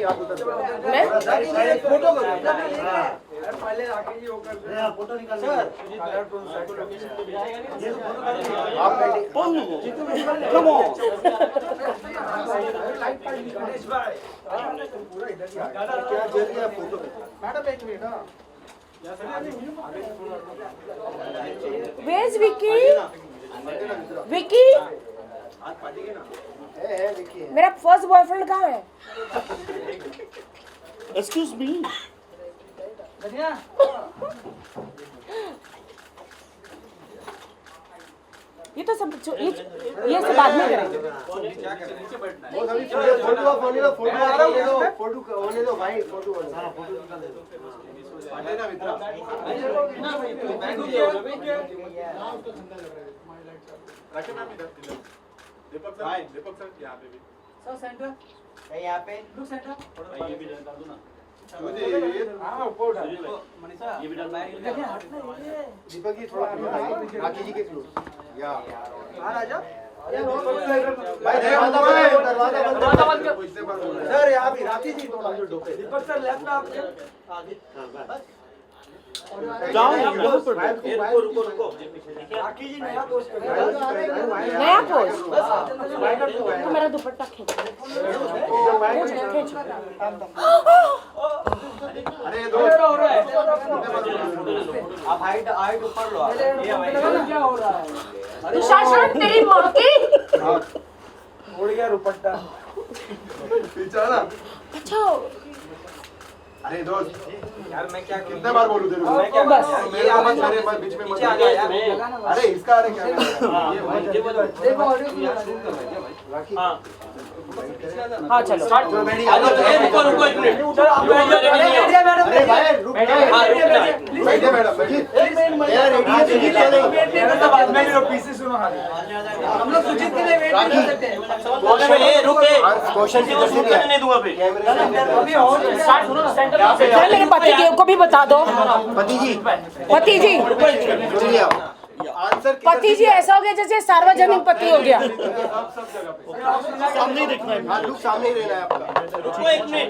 मैं फोटो पहले राकेश जी होकर फोटो निकाल सर आप कम ऑन गणेश भाई पूरा इधर ही आ गया क्या चल गया फोटो मैडम एक मिनट हां Where's Vicky? Vicky? मेरा फर्स्ट बॉयफ्रेंड कहाँ है? Excuse me. ये तो सब ये सब बाद में करेंगे। फोटो होने दो भाई फोटो दीपक सर यहाँ पे भी सर सेंटर यहाँ पे लुक सेंटर ये भी डाल दो ना हाँ ऊपर डाल मनीषा ये भी डाल दीपक जी थोड़ा राकेश जी के क्लोज या हाँ राजा भाई दरवाजा बंद कर सर यहाँ भी राकेश जी थोड़ा दीपक सर लेफ्ट आपके आगे जाओ यहाँ पर रुको राकेश जी नया पोस्ट कर रहे हैं नया पोस्ट तो मेरा दुपट्टा खींच अरे दो हो रहा है आप हाइट ऊपर लो क्या हो रहा है दुशासन तेरी माँ की उड़ गया दुपट्टा पीछा ना अच्छा अरे दोस्त यार मैं क्या कितने बार बोलूं तेरे को मैं क्या बस ये आवाज मेरे बीच में मत अरे इसका अरे क्या देखो ऑडियो राखी हां हाँ चलो रुको एक मिनट अरे भाई रुक बैठिए मैडम यार रेडी है तो बाद में लो पीछे सुनो हम लोग सुजीत के लिए वेट कर सकते हैं रुके क्वेश्चन की जल्दी नहीं दूंगा पे अभी और स्टार्ट सुनो ना सेंटर मेरे पति को भी बता दो पति जी चलिए आंसर पति जी ऐसा हो गया जैसे सार्वजनिक पति हो गया सब जगह सामने ही देखना है हां लुक सामने ही रहना है आपका रुको एक मिनट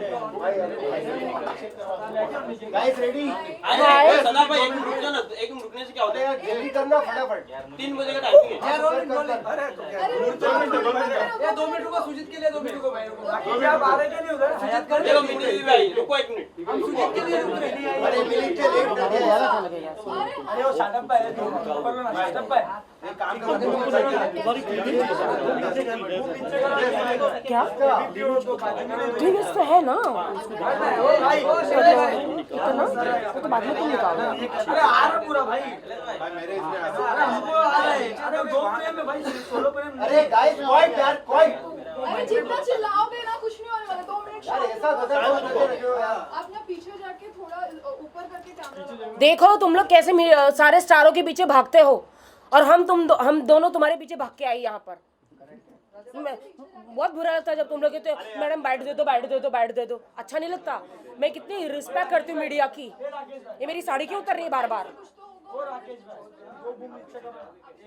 गाइस रेडी सना भाई एक मिनट रुक जाओ ना एक मिनट रुकने से क्या होता है जल्दी करना फटाफट 3 बजे का टाइमिंग है यार रोलिंग अरे ये 2 मिनट रुको सुजीत के लिए 2 मिनट रुको भाई रुको क्या आ रहे क्या नहीं उधर सुजीत कर देखो मिनट भाई रुको एक मिनट हम सुजीत के लिए रुक रहे अरे मिनट से लेट कर दिया अरे वो स्टार्टअप पे है ऊपर लो ना स्टार्टअप पे एक काम करो क्या ठीक है है ना इतना तो बाद में तुम निकालो अरे आ रहा पूरा भाई मेरे इसमें अरे हमको आ रहा है अरे 2 प्रेम में भाई 16 प्रेम अरे गाइस पॉइंट यार पॉइंट अरे जितना चिल्लाओगे ना कुछ नहीं होने वाला 2 मिनट यार ऐसा गदर आप ना पीछे जाके थोड़ा ऊपर करके कैमरा देखो तुम लोग कैसे सारे स्टारों के पीछे भागते हो और हम दोनों तुम्हारे पीछे भाग के आई यहाँ पर बहुत बुरा लगता है जब तुम लोग कहते हो मैडम बैठ दे दो अच्छा नहीं लगता। मैं कितनी रिस्पेक्ट करती हूँ मीडिया की। ये मेरी साड़ी क्यों उतर रही है बार बार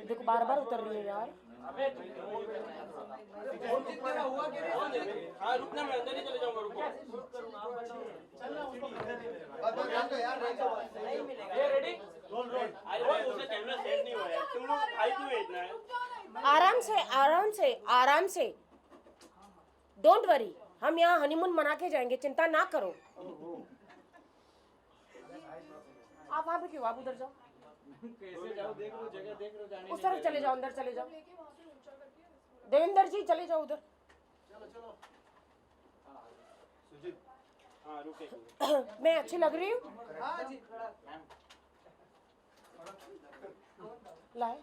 देखो बार बार उतर रही है यार रुकना मैं अंदर ही चले जाऊंगा रुको कैमरा सेट नहीं हुआ है तुम लोग हाई क्यों इतना है आराम से डोंट वरी हम यहाँ हनीमून मना के जाएंगे चिंता ना करो। आप वहाँ पे क्यों आप उधर जाओ कैसे जाओ देख लो जगह देख लो जाने उस तरफ चले जाओ अंदर चले जाओ देवेंद्र जी चले जाओ उधर चलो सुजीत हां रुके मैं अच्छी लग रही हूँ हां जी लाए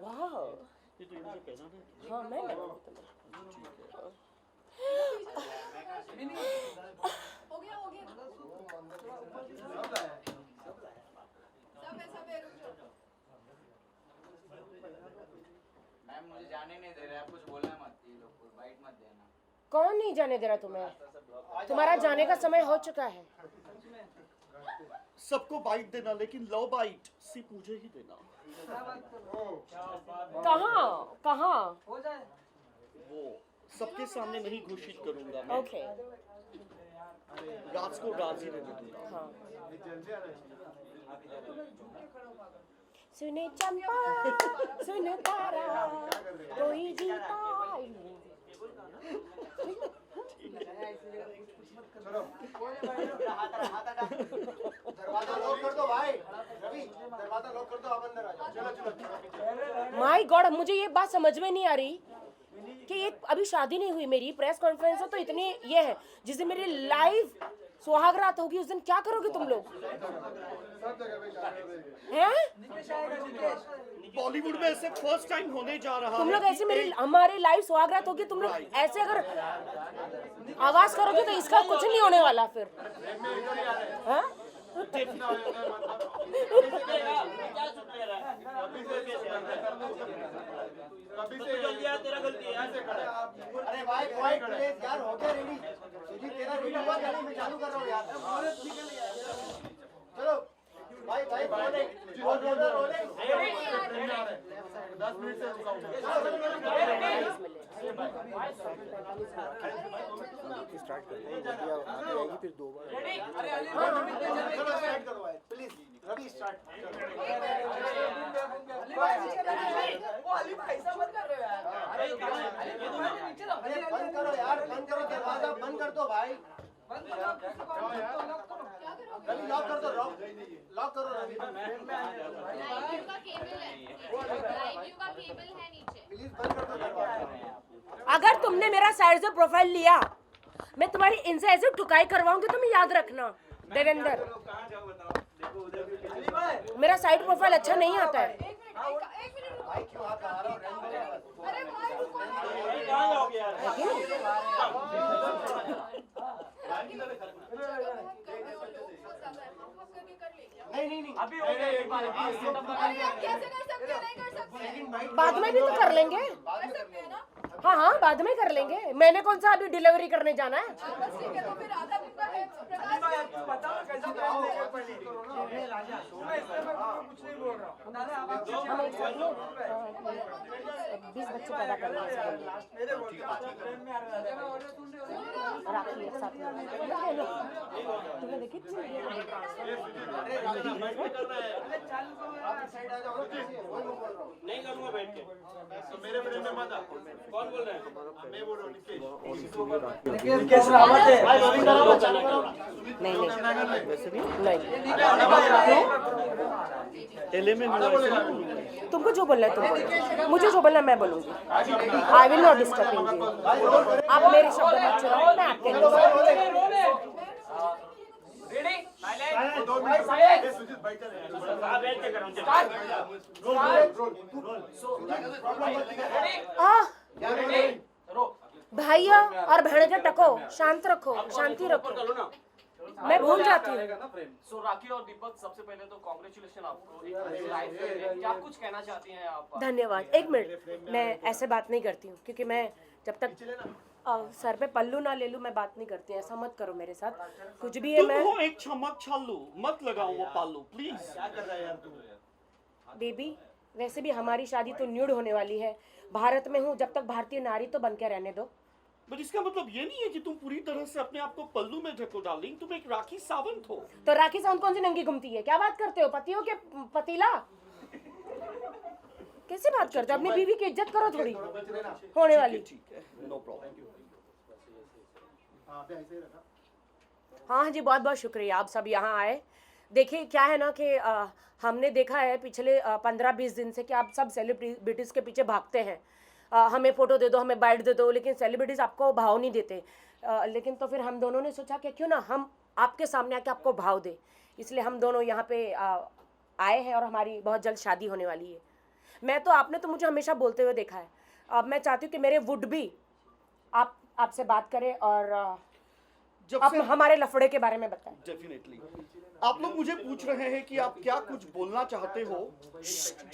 वाह ये तो इनसे कहना था हाँ मैं हो गया सब है रुक जाओ मैम मुझे जाने नहीं दे रहे आप कुछ बोलना मत ये लोग को बाइट मत देना कौन नहीं जाने दे रहा तुम्हें तुम्हारा जाने का समय हो चुका है सबको बाइट देना लेकिन लो बाइट सिर्फ मुझे ही देना कहाँ कहाँ? वो सबके सामने नहीं घोषित करूंगा मैं। ओके राज को राज ही रहने दूंगा। हाँ। सुने चंपा सुन तारा कोई जीता दरवाजा लॉक कर दो भाई, रवि दरवाजा लॉक कर दो, आप अंदर आ जाओ। चलो चलो। माय गॉड, मुझे ये बात समझ में नहीं आ रही कि ये अभी शादी नहीं हुई मेरी, प्रेस कॉन्फ्रेंस है तो इतने ये है, जिस दिन मेरी लाइव सुहागरात होगी उस दिन क्या करोगे तुम लोग हैं? बॉलीवुड में ऐसे फर्स्ट टाइम होने जा रहा तुम है लोग कि ऐसे मेरी हमारी लाइव सुहागरात होगी, तुम लोग ऐसे अगर आवाज करोगे तो इसका कुछ नहीं होने वाला फिर। हाँ? अरे भाई क्वाइट प्लीज यार, हो गया रेडी? सुजीत तेरा रेडी हुआ गाड़ी में चालू कर रहा हूँ यार। चलो भाई भाई रोलिंग 10 मिनट से रुका हूँ। स्टार्ट करते हैं, आएगी फिर 2 बार। चलो स्टार्ट करो भाई प्लीज, रवि स्टार्ट। अरे बंद करो यार, बंद करो दरवाजा, बंद कर दो भाई। रवि लॉक कर दो, लॉक करो रवि। प्लीज बंद कर दो दरवाजा। अगर तुमने मेरा साइड से प्रोफाइल लिया, मैं तुम्हारी इनसे ऐसे टुकाई करवाऊंगी, तुम याद रखना देवेंद्र। मेरा साइड प्रोफाइल अच्छा नहीं आता है। एक मिनट भाई क्यों हाथ लगा रहा हो? अरे भाई रुको ना। नहीं अभी हो गया एक बार। अरे आप कैसे कर सकते हैं? नहीं कर सकते। बाद में भी तो कर लेंगे। कर सकते हैं ना? हाँ हाँ, बाद में कर लेंगे। मैंने कौन सा अभी डिलीवरी करने जाना है? बस ठीक है, तो फिर आधा दिन का है प्रकाश। हम एक साथ में 20 बच्चे पैदा करेंगे और आप एक साथ में तुम्हें देखी नहीं करूंगा बैठ के। तो मेरे फ्रेम में मत आ। कौन बोल रहे हैं? मैं बोल रहा हूँ निकेश। नहीं नहीं, तुमको जो बोलना है तुम बोलो, मुझे जो बोलना है मैं बोलूंगी। I will not disturbing you. आप मेरे शब्द मत चुराओ, मैं आपके सुजीत भाई चल बैठ के करो। भैया और बहन टको, शांत रखो, शांति रखो। मैं भूल जाती हूँ। सो राखी और दीपक, सबसे पहले तो कांग्रेचुलेशन आपको एक अच्छी लाइफ के लिए। क्या कुछ कहना चाहती हैं आप? धन्यवाद। एक मिनट, मैं ऐसे बात नहीं करती हूँ क्योंकि मैं जब तक सर पे पल्लू ना ले लूं मैं बात नहीं करती। ऐसा मत करो मेरे साथ, कुछ भी है। तुम मैं हो एक चमक छालू, मत लगाओ वो पालू प्लीज। क्या कर रहा है यार तू? बेबी, वैसे भी हमारी शादी तो न्यूड होने वाली है। भारत में हूँ, जब तक भारतीय नारी तो बन के रहने दो। बट इसका मतलब ये नहीं है कि तुम पूरी तरह से अपने आप को पल्लू में ढको डार्लिंग। तुम एक राखी सावंत हो। तो राखी सावंत कौन सी नंगी घूमती है? क्या बात करते हो? पतियों के पतीला कैसे बात करते हो? अपनी बीवी की इज्जत करो थोड़ी होने वाली। ठीक है, नो प्रॉब्लम। हाँ जी, बहुत बहुत शुक्रिया आप सब यहाँ आए। देखिए क्या है ना कि हमने देखा है पिछले 15-20 दिन से कि आप सब सेलिब्रिटीज़ के पीछे भागते हैं। हमें फ़ोटो दे दो, हमें बाइट दे दो, लेकिन सेलिब्रिटीज़ आपको भाव नहीं देते। लेकिन तो फिर हम दोनों ने सोचा कि क्यों ना हम आपके सामने आके आपको भाव दे, इसलिए हम दोनों यहाँ पे आए हैं और हमारी बहुत जल्द शादी होने वाली है। मैं तो आपने तो मुझे हमेशा बोलते हुए देखा है। अब मैं चाहती हूँ कि मेरे वुड भी आपसे बात करें और आप हमारे लफड़े के बारे में बताएं। डेफिनेटली। आप लोग मुझे पूछ रहे हैं कि आप क्या कुछ बोलना चाहते हो।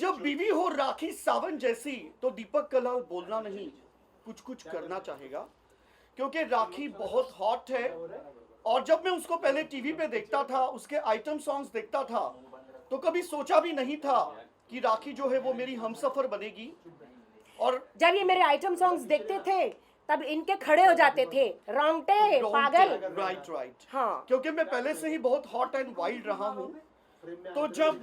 जब बीवी हो राखी सावंत जैसी तो दीपक कलाल बोलना नहीं, कुछ कुछ करना चाहेगा, क्योंकि राखी बहुत हॉट है। और जब मैं उसको पहले टीवी पे देखता था, उसके आइटम सॉन्ग्स देखता था, तो कभी सोचा भी नहीं था कि राखी जो है वो मेरी हमसफर बनेगी। और जब ये मेरे आइटम सॉन्ग्स देखते थे तब इनके खड़े हो जाते थे, रोंगटे पागल। राइट राइट, हाँ। क्योंकि मैं पहले से ही बहुत हॉट एंड वाइल्ड रहा हूँ, तो जब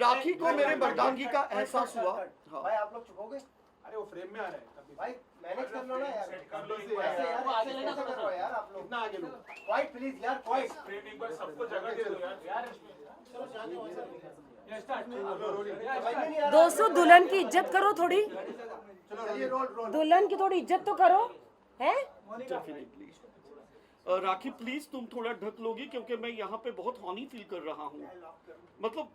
राखी को मेरे मर्दानगी का एहसास हुआ। हाँ। भाई आप लोग चुपोगे? अरे वो फ्रेम में आ रहा है भाई मैनेज कर लो ना यार, कर लो इसे ऐसे यार। यार, ऐसे कैसे करो यार आप लोग? कितना आगे लो, क्वाइट प्लीज यार, क्वाइट। फ्रेम एक बार सबको जगह दे दो यार। दोस्तों दुल्हन की इज्जत करो थोड़ी, चलिए रोल रोल। दुल्हन की थोड़ी इज्जत तो करो, हैं? डेफिनेटली। राखी प्लीज तुम थोड़ा ढक लोगी, क्योंकि मैं यहाँ पे बहुत हॉनी फील कर रहा हूँ। मतलब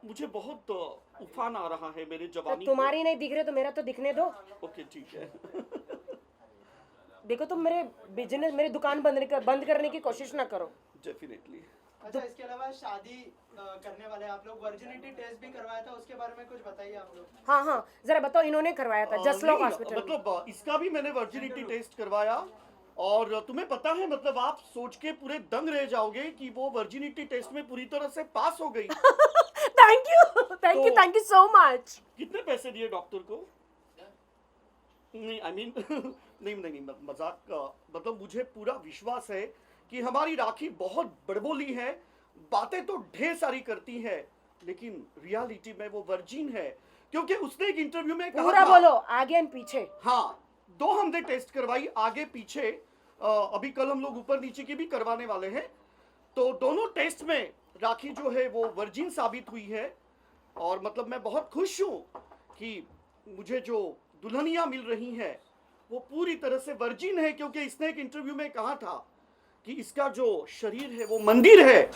मुझे बहुत उफान आ रहा है मेरे तो जवानी तुम्हारी नहीं दिख रहे तो मेरा तो दिखने दो। पे। ओके ठीक है। देखो तुम मेरे बिजनेस, मेरी दुकान बंद करने की कोशिश ना करो। डेफिनेटली। अच्छा, इसके अलावा शादी करने वाले आप लोग वर्जिनिटी टेस्ट भी करवाया था, उसके बारे में कुछ बताइए आप लोग। हाँ हाँ जरा बताओ, इन्होंने करवाया था जसलोक नहीं, हॉस्पिटल। मतलब इसका भी मैंने वर्जिनिटी टेस्ट करवाया, और तुम्हें पता है मतलब आप सोच के पूरे दंग रह जाओगे कि वो वर्जिनिटी टेस्ट में पूरी तरह से पास हो गई। थैंक यू तो- थैंक यू सो मच। कितने पैसे दिए डॉक्टर को? नहीं आई मीन नहीं मजाक मतलब मुझे पूरा विश्वास है कि हमारी राखी बहुत बड़बोली है, बातें तो ढेर सारी करती है, लेकिन रियलिटी में वो वर्जिन है, क्योंकि उसने एक इंटरव्यू में कहा पूरा था। बोलो, आगे एंड पीछे। हाँ, 2 हमने टेस्ट करवाई, आगे पीछे। अभी कल हम लोग ऊपर नीचे की भी करवाने वाले हैं, तो दोनों टेस्ट में राखी जो है वो वर्जिन साबित हुई है। और मतलब मैं बहुत खुश हूँ कि मुझे जो दुल्हनियाँ मिल रही हैं वो पूरी तरह से वर्जिन है, क्योंकि इसने एक इंटरव्यू में कहा था कि इसका जो शरीर है वो मंदिर है,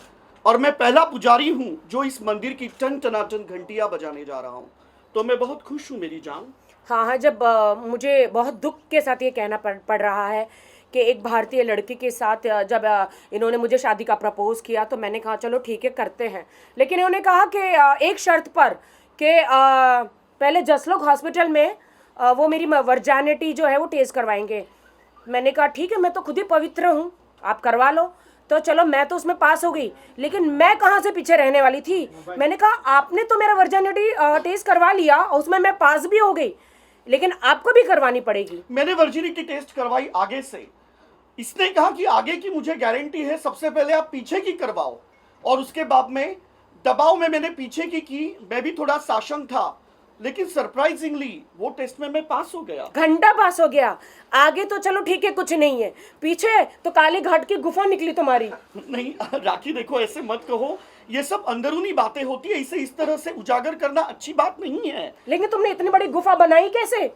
और मैं पहला पुजारी हूँ जो इस मंदिर की टन टनाटन घंटियाँ बजाने जा रहा हूँ। तो मैं बहुत खुश हूँ मेरी जान। हाँ, जब मुझे बहुत दुख के साथ ये कहना पड़ रहा है कि एक भारतीय लड़की के साथ जब इन्होंने मुझे शादी का प्रपोज किया, तो मैंने कहा चलो ठीक है करते हैं, लेकिन इन्होंने कहा कि एक शर्त पर कि पहले जसलोक हॉस्पिटल में वो मेरी वर्जिनिटी जो है वो टेस्ट करवाएंगे। मैंने कहा ठीक है, मैं तो खुद ही पवित्र हूँ, आप करवा लो। तो चलो मैं तो उसमें पास हो गई, लेकिन मैं कहाँ से पीछे रहने वाली थी। मैंने कहा आपने तो मेरा वर्जिनिटी टेस्ट करवा लिया, उसमें मैं पास भी हो गई, लेकिन आपको भी करवानी पड़ेगी। मैंने वर्जिनिटी टेस्ट करवाई आगे से। इसने कहा कि आगे की मुझे गारंटी है, सबसे पहले आप पीछे की करवाओ, और उसके बाद में दबाव में मैंने पीछे की। मैं भी थोड़ा साशंक था, लेकिन सरप्राइजिंगली वो टेस्ट में मैं पास हो गया। घंटा पास हो गया। आगे तो चलो ठीक है कुछ नहीं है, पीछे तो काली घाट की गुफा निकली तुम्हारी। नहीं राखी देखो, ऐसे मत कहो, ये सब अंदरूनी बातें होती है, इसे इस तरह से उजागर करना अच्छी बात नहीं है। लेकिन तुमने इतनी बड़ी गुफा बनाई कैसे?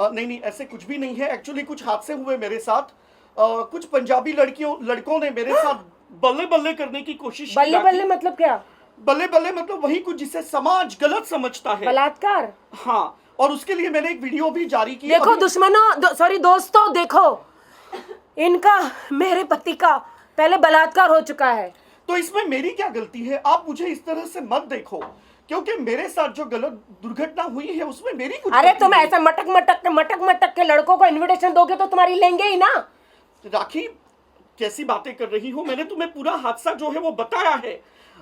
नहीं ऐसे कुछ भी नहीं है। एक्चुअली कुछ हादसे हुए मेरे साथ। कुछ पंजाबी लड़कों ने मेरे साथ बल्ले बल्ले करने की कोशिश की। बल्ले बल्ले मतलब क्या? बल्ले बल्ले मतलब वही कुछ जिसे समाज गलत समझता है, बलात्कार। हाँ, और उसके लिए मैंने एक वीडियो भी जारी की। देखो दुश्मनों, सॉरी दोस्तों, देखो इनका मेरे पति का पहले बलात्कार हो चुका है, तो इसमें मेरी क्या गलती है? आप मुझे इस तरह से मत देखो, क्योंकि मेरे साथ जो गलत दुर्घटना हुई है उसमें मेरी कुछ अरे गलती तुम नहीं। ऐसा मटक मटक के लड़कों को इनविटेशन दोगे तो तुम्हारी लेंगे ही ना। राखी कैसी बातें कर रही हो? मैंने तुम्हें पूरा हादसा जो है वो बताया है,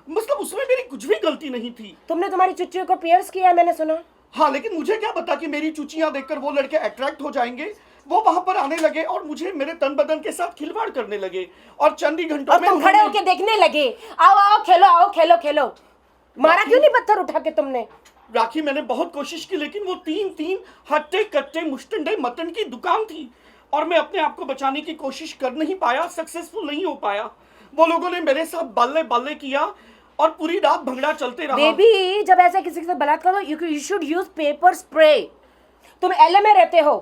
मतलब उसमें मेरी कुछ भी गलती नहीं थी। तुमने तुम्हारी चुच्चियों को पियर्स किया है, मैंने सुना। हाँ, लेकिन मुझे क्या पता कि मेरी चुचियां देखकर वो लड़के अट्रैक्ट हो जाएंगे, वो वहां पर आने लगे और मुझे मेरे तन बदन के साथ खिलवाड़ करने लगे, और चंद ही घंटों और में तुम खड़े होके देखने लगे, आओ आओ खेलो, आओ खेलो खेलो। मारा क्यों नहीं पत्थर उठा के तुमने? राखी मैंने बहुत कोशिश की, लेकिन वो तीन हट्टे कट्टे मुश्तंडे मटन की दुकान थी, और मैं अपने आप को बचाने की कोशिश कर नहीं पाया, सक्सेसफुल नहीं हो पाया। वो लोगों ने मेरे साथ बल्ले बल्ले किया और पूरी रात भंगड़ा चलते रहा। बेबी, जब ऐसा किसी के साथ बलात्कार हो, you should use paper spray. तुम एलए में रहते हो।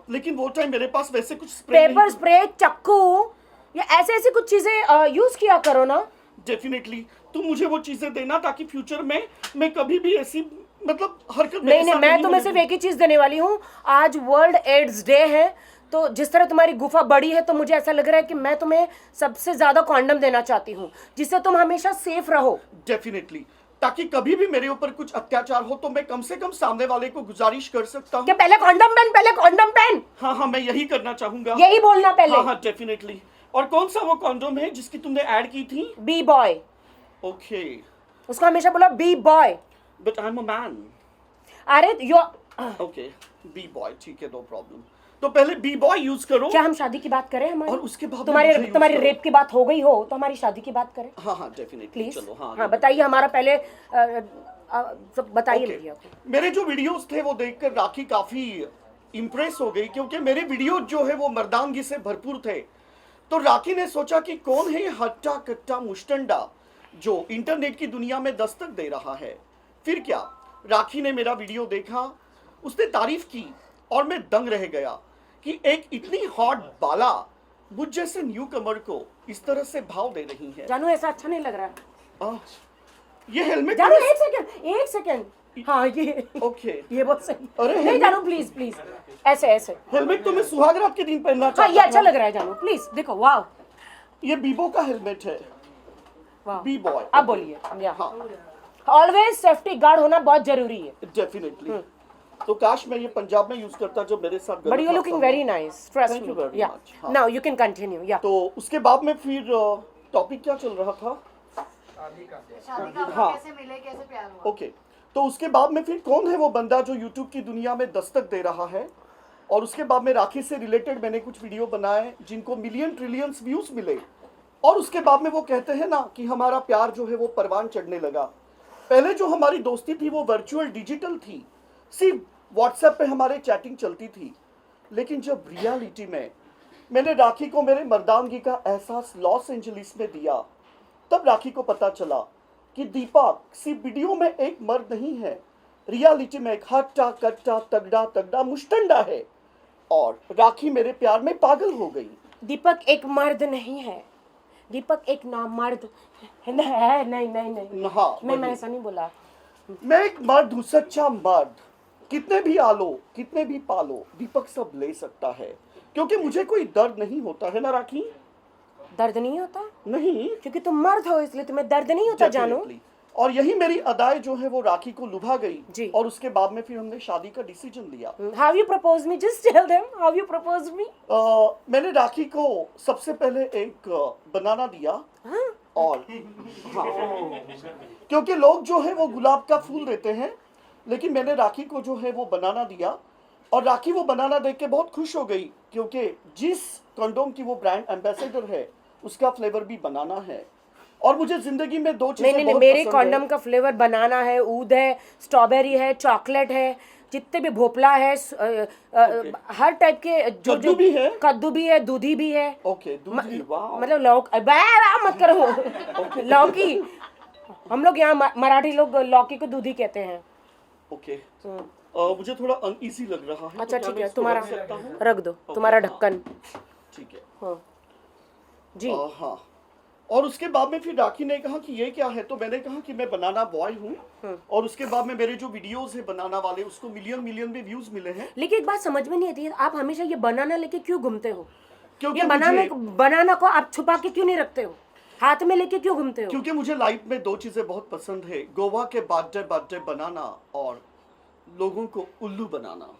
लेकिन वो टाइम मेरे पास वैसे कुछ स्प्रे पेपर स्प्रे, चाकू या ऐसे कुछ चीजें यूज किया करो ना। डेफिनेटली तुम मुझे वो चीजें देना, ताकि फ्यूचर में मैं कभी भी ऐसी मतलब हरकत नहीं, मैं तुम्हें सिर्फ एक ही चीज देने वाली हूँ। आज वर्ल्ड एड्स डे है, तो जिस तरह तुम्हारी गुफा बड़ी है, तो मुझे ऐसा लग रहा है कि मैं तुम्हें सबसे ज्यादा कॉन्डम देना चाहती हूँ, जिससे तुम हमेशा सेफ रहो। डेफिनेटली, ताकि कभी भी मेरे ऊपर कुछ अत्याचार हो तो मैं कम से कम सामने वाले को गुजारिश कर सकता हूँ। क्या पहले कॉन्डम पहन, पहले कॉन्डम पहन। हाँ, मैं यही करना चाहूंगा। यही बोलना पहले। हाँ, डेफिनेटली। और कौन सा वो कॉन्डोम है जिसकी तुमने ऐड की थी? B boy. ओके, उसको हमेशा बोलो B boy. But I am a man. अरे यो ओके, बी बॉय, ठीक है, नो प्रॉब्लम. तो पहले बी बॉय यूज करो. क्या हम शादी की बात करें हमारी? और उसके बाद तुम्हारे मुझे use तुम्हारी करो. रेप की बात हो गई हो तो हमारी शादी की बात करें हाँ हाँ, डेफिनेटली. प्लीज. चलो, हाँ हाँ बताइए, हमारा पहले सब बताइए Okay. भैया को. मेरे जो वीडियोस थे वो देखकर राखी काफी इम्प्रेस हो गई, क्योंकि मेरे वीडियो जो है वो मर्दानगी से भरपूर थे. तो राखी ने सोचा कि कौन है ये हट्टा कट्टा मुश्तंडा जो इंटरनेट की दुनिया में दस्तक दे रहा है. फिर क्या, राखी ने मेरा वीडियो देखा, उसने तारीफ की और मैं दंग रह गया कि एक इतनी हॉट बाला मुझ जैसे न्यू कमर को इस तरह से भाव दे रही है. जानू ऐसा अच्छा नहीं लग रहा है. आह, ये हेलमेट. जानू एक सेकंड. हाँ ये ओके, ये बहुत सही. अरे नहीं हेलमेट- जानू, प्लीज प्लीज ऐसे ऐसे. हेलमेट तो मैं सुहागरात के दिन पहनना हाँ चाहता ये अच्छा था. लग रहा है जानू, प्लीज देखो. वाह ये बीबो का हेलमेट है. वाह. B boy. अब बोलिए. हाँ, ऑलवेज सेफ्टी गार्ड होना बहुत जरूरी है. डेफिनेटली. तो काश मैं ये पंजाब में यूज करता जब मेरे साथ बट गलत यू लुकिंग हादसा very nice. Trust Thank you me. very या much. हाँ. Now you can continue. या तो उसके बाद में फिर टॉपिक क्या चल रहा था. शादी का हाँ. कैसे मिले, कैसे प्यार हुआ? ओके, तो उसके बाद में फिर कौन है वो बंदा जो यूट्यूब की दुनिया में दस्तक दे रहा है. और उसके बाद में राखी से रिलेटेड मैंने कुछ वीडियो बनाए जिनको मिलियन ट्रिलियंस व्यूज मिले. और उसके बाद में वो कहते हैं ना कि हमारा प्यार जो है वो परवान चढ़ने लगा. पहले जो हमारी दोस्ती थी वो वर्चुअल डिजिटल थी, सिर्फ व्हाट्सएप पे हमारे चैटिंग चलती थी. लेकिन जब रियलिटी में मैंने राखी को मेरे मर्दानगी का एहसास लॉस एंजलिस में दिया, तब राखी को पता चला कि दीपक सिर्फ वीडियो में एक मर्द नहीं है, रियलिटी में एक हट्टा कट्टा तगड़ा तगड़ा मुश्तंडा है. और राखी मेरे प्यार में पागल हो गई. दीपक एक मर्द नहीं है, दीपक एक नामर्द है. नहीं नहीं नहीं, हाँ, मैं ऐसा नहीं बोला. मैं एक मर्द हूँ, सच्चा मर्द. कितने भी आलो, कितने भी पालो, दीपक सब ले सकता है, क्योंकि मुझे कोई दर्द नहीं होता है ना राखी. दर्द नहीं होता नहीं, क्योंकि तुम मर्द हो इसलिए तुम्हें दर्द नहीं होता. जानू Definitely. और यही मेरी अदाएं जो है वो राखी को लुभा जी. गई. और उसके बाद में फिर हमने शादी का डिसीजन लिया. How you propose me, just tell them how you propose me. मैंने राखी को सबसे पहले एक बनाना दिया. और हाँ, क्योंकि लोग जो है वो गुलाब का फूल देते हैं, लेकिन मैंने राखी को जो है वो बनाना दिया. और राखी वो बनाना देख के बहुत खुश हो गई, क्योंकि जिस कंडोम की वो ब्रांड एम्बेसडर है उसका फ्लेवर भी बनाना है. और मुझे जिंदगी में दो चीजें नहीं बहुत मेरे पसंद है. कॉन्डम का फ्लेवर बनाना है, ऊद है, स्ट्रॉबेरी है, चॉकलेट है, जितने भी भोपला है, हर टाइप के जो कद्दू भी है? कद्दू भी है, दूधी भी है. ओके, दूधी. वाह. मतलब मत करो. लौकी, हम लोग यहाँ मराठी लोग लौकी को दूधी कहते हैं. ओके. मुझे थोड़ा अनईजी लग रहा है. अच्छा तो क्या ठीक मैं है, इसको तुम्हारा रख सकता हूँ? रख दो, तुम्हारा ढक्कन. ठीक है. हाँ जी. हाँ. और उसके बाद में फिर राखी ने कहा कि ये क्या है, तो मैंने कहा कि मैं बनाना बॉय हूँ. और उसके बाद में मेरे जो वीडियोस है बनाना वाले, उसको मिलियन मिलियन में व्यूज मिले हैं. लेकिन एक बात समझ में नहीं आती है, आप हमेशा ये बनाना लेके क्यों घूमते हो? क्योंकि ये बनाना को आप छुपा के क्यों नहीं रखते हो? हाथ में लेके क्यों घूमते हो? क्योंकि मुझे लाइफ में दो चीजें बहुत पसंद है, गोवा के बर्थडे बनाना और लोगों को उल्लू बनाना.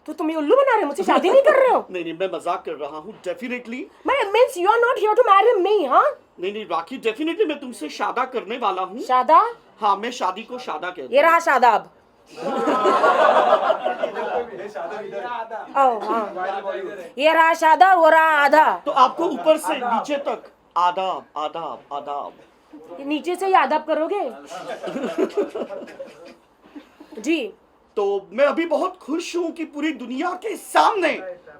तो तुम ये उल्लू बना रहे हो, मुझसे शादी नहीं कर रहे हो? नहीं, मैं मजाक कर रहा हूँ. Definitely. Means you are not here to marry me. हाँ नहीं राखी, डेफिनेटली मैं तुमसे शादा करने वाला हूँ. शादा? हाँ, मैं शादी को शादा कहता हूँ. ये रहा शादाब. ये रहा शादा, वो रहा आधा. तो आपको ऊपर से नीचे तक आदाब आदाब आदाब. नीचे से ही आदाब करोगे? जी. तो मैं अभी बहुत खुश हूं कि पूरी दुनिया के सामने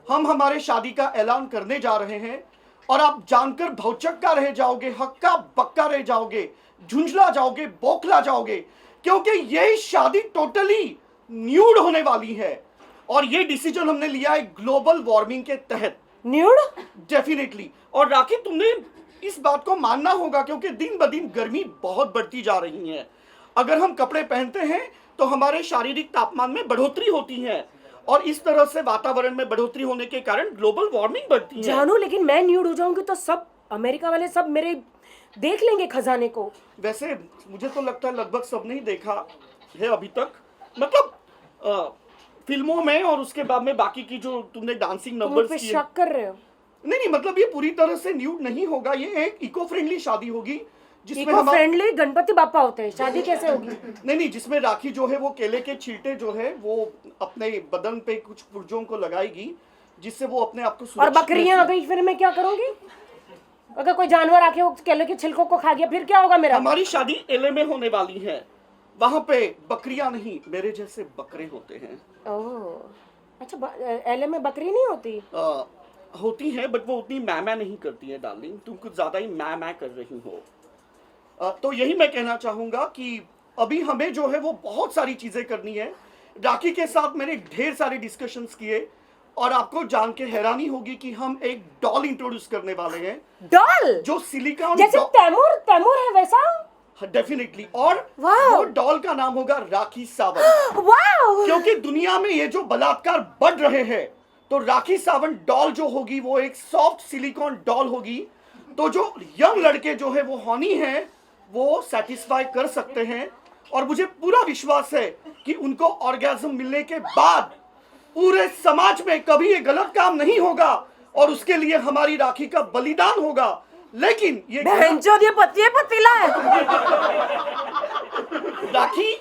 हम हमारे शादी का ऐलान करने जा रहे हैं. और आप जानकर भौचक्का रह जाओगे, हक्का बक्का रह जाओगे, झुंझला जाओगे, बौखला जाओगे, क्योंकि ये शादी टोटली न्यूड होने वाली है. और ये डिसीजन हमने लिया है ग्लोबल वार्मिंग के तहत. न्यूड? डेफिनेटली. और राखी, तुमने इस बात को मानना होगा, क्योंकि दिन ब दिन गर्मी बहुत बढ़ती जा रही है. अगर हम कपड़े पहनते हैं तो हमारे शारीरिक तापमान में बढ़ोतरी होती है, और इस तरह से वातावरण में बढ़ोतरी होने के कारण ग्लोबल वार्मिंग बढ़ती है. जानू, लेकिन मैं न्यूड हो जाऊंगी तो सब अमेरिका वाले सब मेरे देख लेंगे खजाने को. वैसे मुझे तो लगता है लगभग सबने ही देखा है अभी तक, मतलब फिल्मों में, और उसके बाद में बाकी की जो तुमने डांसिंग तुम मुझ नंबर्स पे की. शक कर रहे हो? नहीं, मतलब ये पूरी तरह से न्यूड नहीं होगा. ये एक इको फ्रेंडली शादी होगी, जिसमें इको हमारे फ्रेंडली गणपति बापा होते हैं, शादी कैसे होगी? नहीं, जिसमें राखी जो है वो केले के छिलटे जो है वो अपने बदन पे कुछ पुर्जों को लगाएगी, जिससे वो अपने आप को और सुरक्षित बकरियां आ गई, फिर मैं क्या करूंगी? अगर कोई जानवर आके वो केले के छिलकों को खा गया, फिर क्या होगा मेरा? हमारी शादी एलए में होने वाली है, वहां पे बकरियां नहीं, मेरे जैसे बकरे होते हैं। ओह अच्छा, एलए में बकरी नहीं होती? होती है, बट वो उतनी मैं नहीं करती है डार्लिंग, तुम कुछ ज्यादा ही मैं कर रही हो। तो यही मैं कहना चाहूंगा कि अभी हमें जो है वो बहुत सारी चीजें करनी है। राखी के साथ मैंने ढेर सारे डिस्कशंस किए और आपको जान के हैरानी होगी कि हम एक डॉल इंट्रोड्यूस करने वाले हैं। डॉल जो सिलिकॉन जैसे तैमूर है वैसा? डेफिनेटली, और वाह! वो डॉल का नाम होगा राखी सावंत। वाह! क्योंकि दुनिया में ये जो बलात्कार बढ़ रहे हैं, तो राखी सावंत डॉल जो होगी वो एक सॉफ्ट सिलिकॉन डॉल होगी। तो जो यंग लड़के जो है वो हॉनी हैं, वो सेटिस्फाई कर सकते हैं, और मुझे पूरा विश्वास है कि उनको ऑर्गेज्म मिलने के बाद पूरे समाज में कभी ये गलत काम नहीं होगा और उसके लिए हमारी राखी का बलिदान होगा। लेकिन ये पतीला है। राखी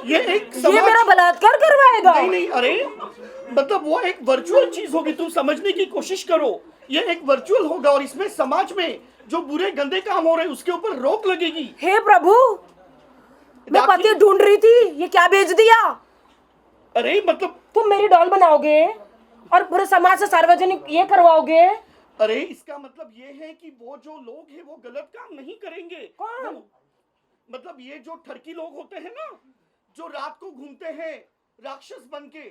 ये एक ये मेरा बलात्कार करवाएगा? नहीं, अरे मतलब वो एक वर्चुअल चीज होगी, तुम समझने की कोशिश करो। ये एक वर्चुअल होगा और इसमें समाज में जो बुरे गंदे काम हो रहे हैं उसके ऊपर रोक लगेगी। हे प्रभु, मैं पति ढूंढ रही थी, ये क्या बेच दिया? अरे मतलब तुम मेरी डॉल बनाओगे और पूरे समाज से सार्वजनिक ये करवाओगे? अरे इसका मतलब ये है कि वो जो लोग हैं वो गलत काम नहीं करेंगे। कौन? मतलब ये जो ठरकी लोग होते हैं ना, जो रात को घूमते हैं राक्षस बन के,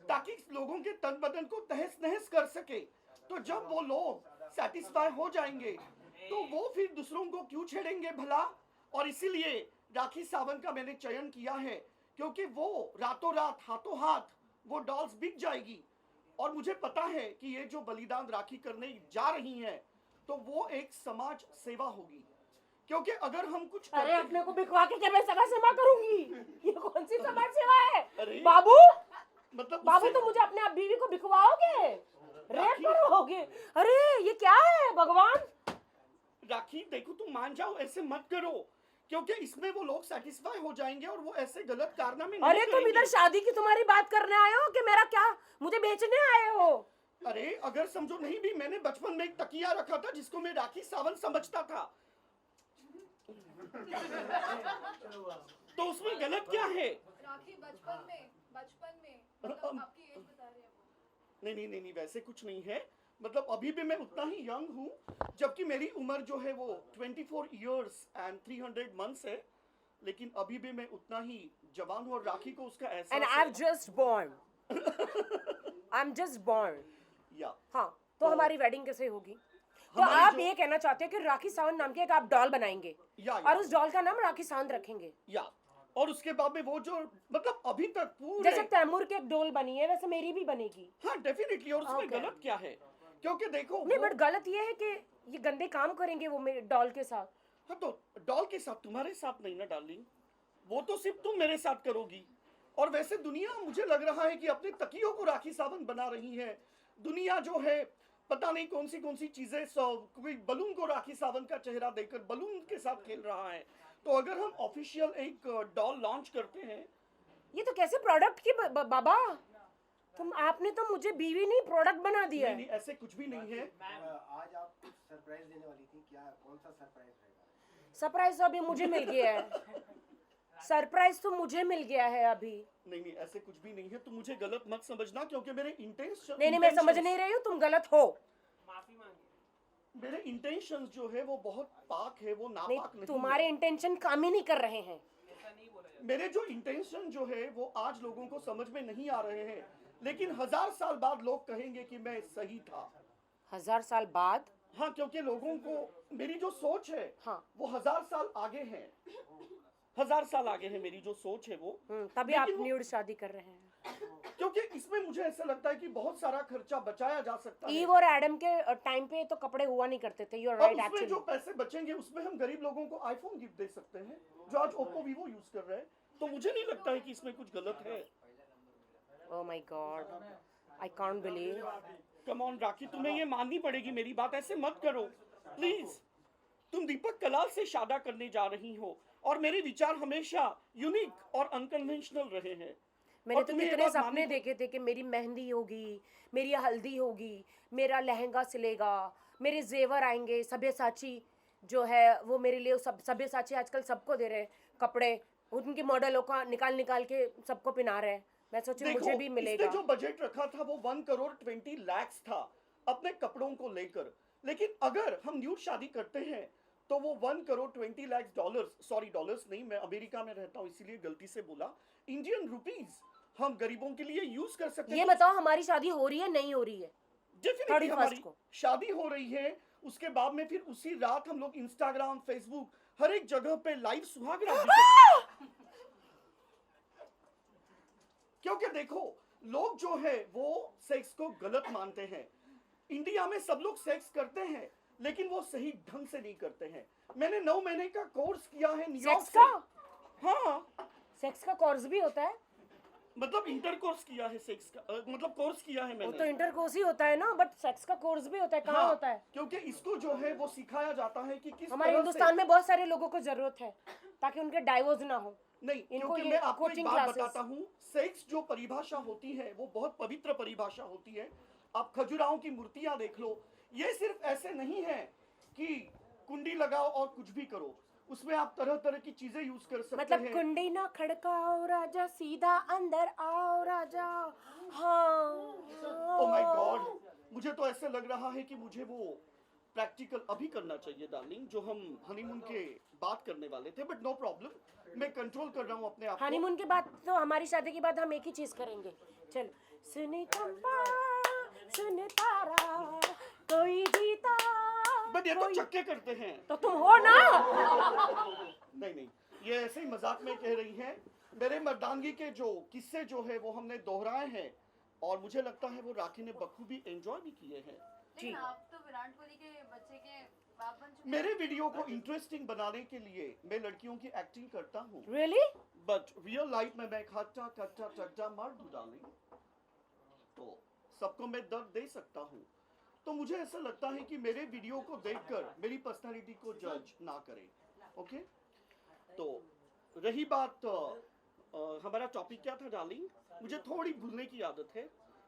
ताकि लोगों के तन बदन को तहस नहस कर सके। तो जब वो लोग सेटिस्फाई हो जाएंगे तो वो फिर दूसरों को क्यों छेड़ेंगे भला? और इसीलिए राखी सावंत का मैंने चयन किया है, क्योंकि वो रातों रात हाथों हाथ वो डॉल्स बिक जाएगी। और मुझे पता है कि ये जो बलिदान राखी करने जा रही हैं, तो वो एक समाज सेवा होगी। क्योंकि अगर हम कुछ अरे अपने को बिकवा के क्या मैं समाज सेवा करूंगी? ये कौन सी समाज सेवा है? अरे बाबू, मतलब बाबू तो मुझे अपने आप बीवी को बिकवाओगे, रेप करोगे? अरे ये क्या है भगवान? राखी देखो, तुम मान जाओ, ऐसे मत करो, क्योंकि इसमें वो लोग सेटिस्फाई हो जाएंगे और वो ऐसे गलत कारनामे नहीं अरे तुम करेंगे। इधर शादी की तुम्हारी बात करने आए हो कि मेरा क्या मुझे बेचने आए हो? अरे अगर समझो नहीं भी, मैंने बचपन में एक तकिया रखा था जिसको मैं राखी सावंत समझता था। तो उसमें गलत क्या है? राखी बचपन में मतलब आपकी एज बता रहे हैं वो। नहीं, वैसे कुछ नहीं है। मतलब अभी भी मैं उतना ही यंग हूँ, जबकि मेरी उम्र जो है वो 24 इयर्स एंड 300 मंथ्स है, लेकिन अभी भी मैं उतना ही जवान हूँ और राखी को उसका एहसास And है। I'm just born. I'm just born. या हाँ, तो हमारी वेडिंग कैसे होगी? तो हमारी आप जो- ये कहना चाहते हैं कि राखी सावंत नाम की एक आप डॉल बनाएंगे या और उस डॉल का नाम राखी सावंत रखेंगे? या और उसके बाद में वो जो मतलब अभी तक पूरे जैसे तैमूर की एक डोल बनी है वैसे मेरी भी बनेगी। हाँ डेफिनेटली, और उसमें Okay. गलत क्या है? क्योंकि देखो नहीं, वो- बट गलत ये है कि ये गंदे काम करेंगे वो मेरे डॉल के साथ। हाँ तो डॉल के साथ, तुम्हारे साथ नहीं ना डार्लिंग, वो तो सिर्फ तुम मेरे साथ करोगी। और वैसे दुनिया, मुझे लग रहा है कि अपने तकियों को राखी सावंत बना रही है। दुनिया जो है पता नहीं कौन सी चीजें, कोई बलून को राखी सावंत का चेहरा देकर बलून के साथ खेल रहा है। तो अगर हम ऑफिशियल एक डॉल लॉन्च करते हैं, ये तो कैसे प्रोडक्ट की बाबा, तुम आपने तो मुझे बीवी नहीं प्रोडक्ट बना दिया नहीं, है। ऐसे कुछ भी नहीं है। आज आप कुछ सरप्राइज देने वाली थी, क्या कौन सा सरप्राइज रहेगा? सरप्राइज तो अभी मुझे मिल गया है। सरप्राइज तो मुझे मिल गया है अभी। नहीं, ऐसे कुछ भी नहीं है, तुम मुझे गलत मत समझना, क्योंकि मेरे इंटेंशन नहीं, मैं समझ नहीं रही हूँ, तुम गलत हो। मेरे इंटेंशंस जो है वो बहुत पाक है, वो नहीं, नापाक नहीं तुम्हारे है। इंटेंशन काम ही नहीं कर रहे हैं। मेरे जो इंटेंशन जो है वो आज लोगों को समझ में नहीं आ रहे हैं, लेकिन 1000 साल बाद लोग कहेंगे कि मैं सही था। 1000 साल बाद? हाँ, क्योंकि लोगों को मेरी जो सोच है हाँ। वो 1000 साल आगे है। 1000 साल आगे है मेरी जो सोच है वो। तभी आप न्यूड शादी कर रहे हैं। क्योंकि इसमें मुझे ऐसा लगता है कि बहुत सारा खर्चा बचाया जा सकता है। ईव और एडम के टाइम पे तो कपड़े हुआ नहीं करते थे। यू आर और राइट उसमें एक्चुअली। जो पैसे बचेंगे उसमें हम गरीब लोगों को आईफोन गिफ्ट दे सकते हैं, जो आज ओप्पो वीवो यूज कर रहे हैं। तो मुझे नहीं लगता है कि इसमें कुछ गलत है। Oh my god, I can't believe. Come on Rakhi, तुम्हें ये माननी पड़ेगी मेरी बात, ऐसे मत करो प्लीज। तुम दीपक कलाल से शादी करने जा रही हो और मेरे विचार हमेशा यूनिक और अनकन्वेंशनल रहे हैं। मैंने और तो तुम्हें ये कितने बात सपने माननी- देखे थे कि मेरी मेहंदी होगी, मेरी हल्दी होगी, मेरा लहंगा सिलेगा, मेरे जेवर आएंगे, सब्यसाची जो है वो मेरे लिए सब सब्यसाची आजकल सबको दे रहे हैं कपड़े, उनकी मॉडलों का निकाल निकाल के सबको पहना रहे हैं। मैं सोची देखो, मुझे भी मिलेगा। इसने जो बजट रखा था वो 1 करोड़ 20 लाख था अपने कपड़ों को लेकर, लेकिन अगर हम न्यूड शादी करते हैं तो वो 1 crore 20 lakh dollars, sorry dollars नहीं, मैं अमेरिका में रहता हूँ इसीलिए गलती से बोला, इंडियन रुपीस हम गरीबों के लिए यूज कर सकते ये हैं। बताओ हमारी शादी हो रही है नहीं हो रही है? डेफिनेटली 31st हमारी को। शादी हो रही है, उसके बाद में फिर उसी रात हम लोग इंस्टाग्राम, फेसबुक, हर एक जगह पे लाइव सुहागरात क्योंकि देखो लोग जो है वो सेक्स को गलत मानते हैं। इंडिया में सब लोग सेक्स करते हैं लेकिन वो सही ढंग से नहीं करते हैं। मैंने 9 महीने का कोर्स किया है न्यूयॉर्क सेक्स से। का? हाँ, सेक्स का कोर्स भी होता है? मतलब इंटर कोर्स किया है सेक्स का, मतलब कोर्स किया है वो मैंने। तो इंटर कोर्स ही होता है ना, बट सेक्स का कोर्स भी होता है। कहाँ हाँ, होता है? क्योंकि इसको जो है वो सिखाया जाता है कि किस हमारे तरह हिंदुस्तान से, में बहुत सारे लोगों को जरूरत है ताकि उनके डाइवोर्स ना हो। नहीं, इनको क्योंकि ये मैं आपको एक coaching बात classes- बताता हूँ, सेक्स जो परिभाषा होती है वो बहुत पवित्र परिभाषा होती है। आप खजुराहों की मूर्तियां देख लो, ये सिर्फ ऐसे नहीं है कि कुंडी लगाओ और कुछ भी करो, उसमें आप तरह तरह की चीजें यूज कर सकते मतलब हैं। कुंडी ना खड़काओ राजा, सीधा अंदर आओ राजा। हाँ। ओह माय गॉड, मुझे तो ऐसे लग रहा है कि मुझे वो प्रैक्टिकल अभी करना चाहिए डार्लिंग, जो हम हनीमून के बात करने वाले थे, बट नो प्रॉब्लम, मैं कंट्रोल कर रहा हूँ अपने आप को। हनीमून के बाद तो हमारी शादी के बाद हम एक ही चीज करेंगे। चल सुनी चंपा सुन तारा कोई जीता बट ये तो कोई- चक्के करते हैं। तो तुम हो ना। नहीं नहीं, ये ऐसे ही मजाक में कह रही हैं। मेरे मर्दानगी के जो किस्से जो है वो हमने दोहराए हैं और मुझे लगता है वो राखी ने बखूबी एंजॉय भी किए हैं। लेकिन आप तो विराट कोहली के बच्चे के बाप बन चुके मेरे वीडियो को इंटरेस्टिंग बनाने के लिए मैं लड़कियों की एक्टिंग करता हूँ, रियली? बट रियल लाइफ में मैं खट्टा कट्टा चट्टा मार दूं डार्लिंग, तो सबको मैं दर्द दे सकता हूँ। तो मुझे ऐसा लगता है कि मेरे वीडियो को देखकर मेरी पर्सनालिटी को जज ना करें, ओके? तो रही बात हमारा टॉपिक क्या था डार्लिंग? मुझे थोड़ी भूलने की आदत है,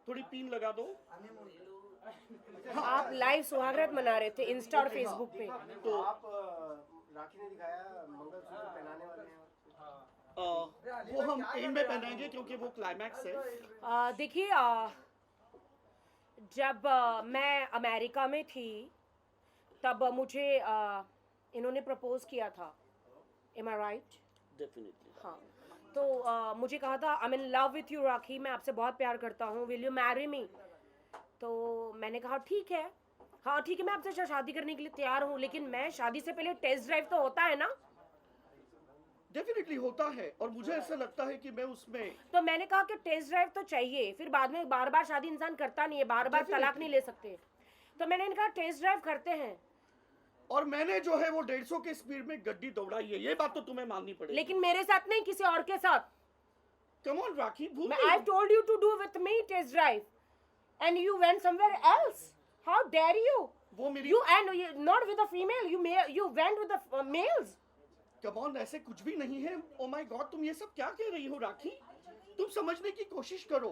थोड़ी पीन लगा दो। आप लाइव सुहागरात मना रहे थे इंस्टा और फेसबुक पे। तो आप राखी ने दिखाया मंगलसूत्र पहनाने वाले हैं। वो हम एंड में पहनाएंगे क्योंकि वो क्लाइमैक्स है। देखिए जब मैं अमेरिका में थी तब मुझे इन्होंने प्रपोज किया था। Am I right? डेफिनेटली। हाँ, तो मुझे कहा था I am in love with you Rakhi, मैं आपसे बहुत प्यार करता हूँ, विल यू मैरी मी? तो मैंने कहा ठीक है, हाँ ठीक है, मैं आपसे शादी करने के लिए तैयार हूँ, लेकिन मैं शादी से पहले टेस्ट ड्राइव तो होता है ना? डेफिनेटली होता है और मुझे ऐसा लगता है कि मैं उसमें, तो मैंने कहा कि टेस्ट ड्राइव तो चाहिए, फिर बाद में बार बार शादी इंसान करता नहीं है, बार बार तलाक नहीं ले सकते। तो मैंने कहा टेस्ट ड्राइव करते हैं। और मैंने जो है वो 150 के स्पीड में गड्डी दौड़ाई है, ये बात तो तुम्हें माननी पड़ेगी। लेकिन मेरे साथ नहीं, किसी और के साथ। कम ऑन राखी, भूल मैं गई आई हो। Told you to do with me test drive and you went somewhere else. How dare you? वो मेरी, You and not with a female, you went with the males. Come on, ऐसे कुछ भी नहीं है। ओ माय गॉड, तुम ये सब क्या कह रही हो राखी? तुम समझने की कोशिश करो।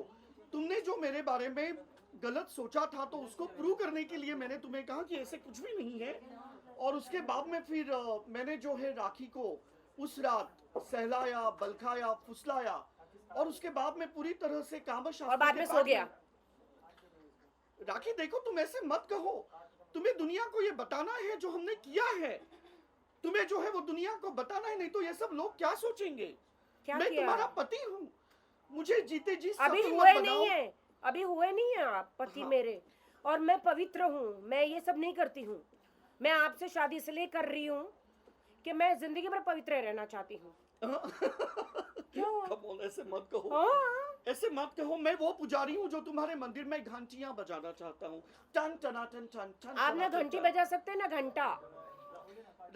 तुमने जो मेरे बारे में गलत सोचा था तो उसको प्रूव करने के लिए मैंने तुम्हें कहा कि ऐसे कुछ भी नहीं है। और उसके बाद में फिर मैंने जो है राखी को उस रात सहलाया, बलखाया, फुसलाया और उसके बाद में पूरी तरह से कामशास्त्र और बाद के में सो गया। राखी देखो, तुम ऐसे मत कहो। तुम्हें दुनिया को ये बताना है जो हमने किया है, तुम्हें जो है वो दुनिया को बताना है, नहीं तो ये सब लोग क्या सोचेंगे? क्या मैं किया? तुम्हारा पति हूँ, मुझे जीते जी अभी सती मत हुए बनाओ। नहीं है, अभी हुए नहीं है आप पति हाँ। मेरे, और मैं पवित्र हूँ, मैं ये सब नहीं करती हूँ। मैं आपसे शादी इसलिए कर रही हूँ कि मैं जिंदगी भर पवित्र रहना चाहती हूँ। क्यों? Come on, ऐसे मत कहो, हाँ। ऐसे मत कहो। मैं वो पुजारी हूँ जो तुम्हारे मंदिर में घंटियां बजाना चाहता हूँ। टन टना टन टन टन। आप ना टना, टन, घंटी टन। बजा सकते हैं ना घंटा।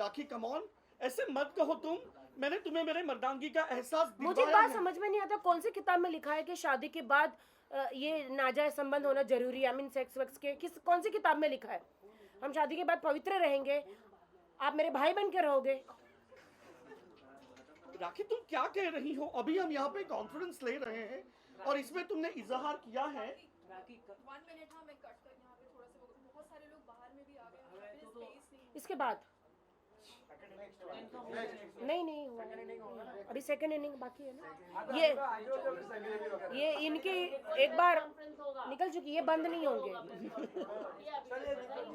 राखी कम ऑन, ऐसे मत कहो तुम। मैंने तुम्हें मेरे मर्दानगी का एहसास मुझे एक दिलवाया बात है। समझ में नहीं आता, कौन सी किताब में लिखा है कि शादी के बाद ये नाजायज संबंध होना जरूरी है? आई मीन सेक्स वेक्स के कौन सी किताब में लिखा है? हम शादी के बाद पवित्र रहेंगे, आप मेरे भाई बन के रहोगे। राखी तुम क्या कह रही हो? अभी हम यहाँ पे कॉन्फ्रेंस ले रहे हैं और इसमें तुमने इजहार किया है। 1 मिनट, हाँ मैं कट कर यहाँ पे थोड़ा सा, बहुत सारे लोग बाहर में भी आ गए हैं, यहाँ पे स्पेस नहीं है। इसके बाद नहीं हुआ, अभी सेकंड इनिंग बाकी है ना। ये इनकी एक बार निकल चुकी, ये बंद नहीं होंगे।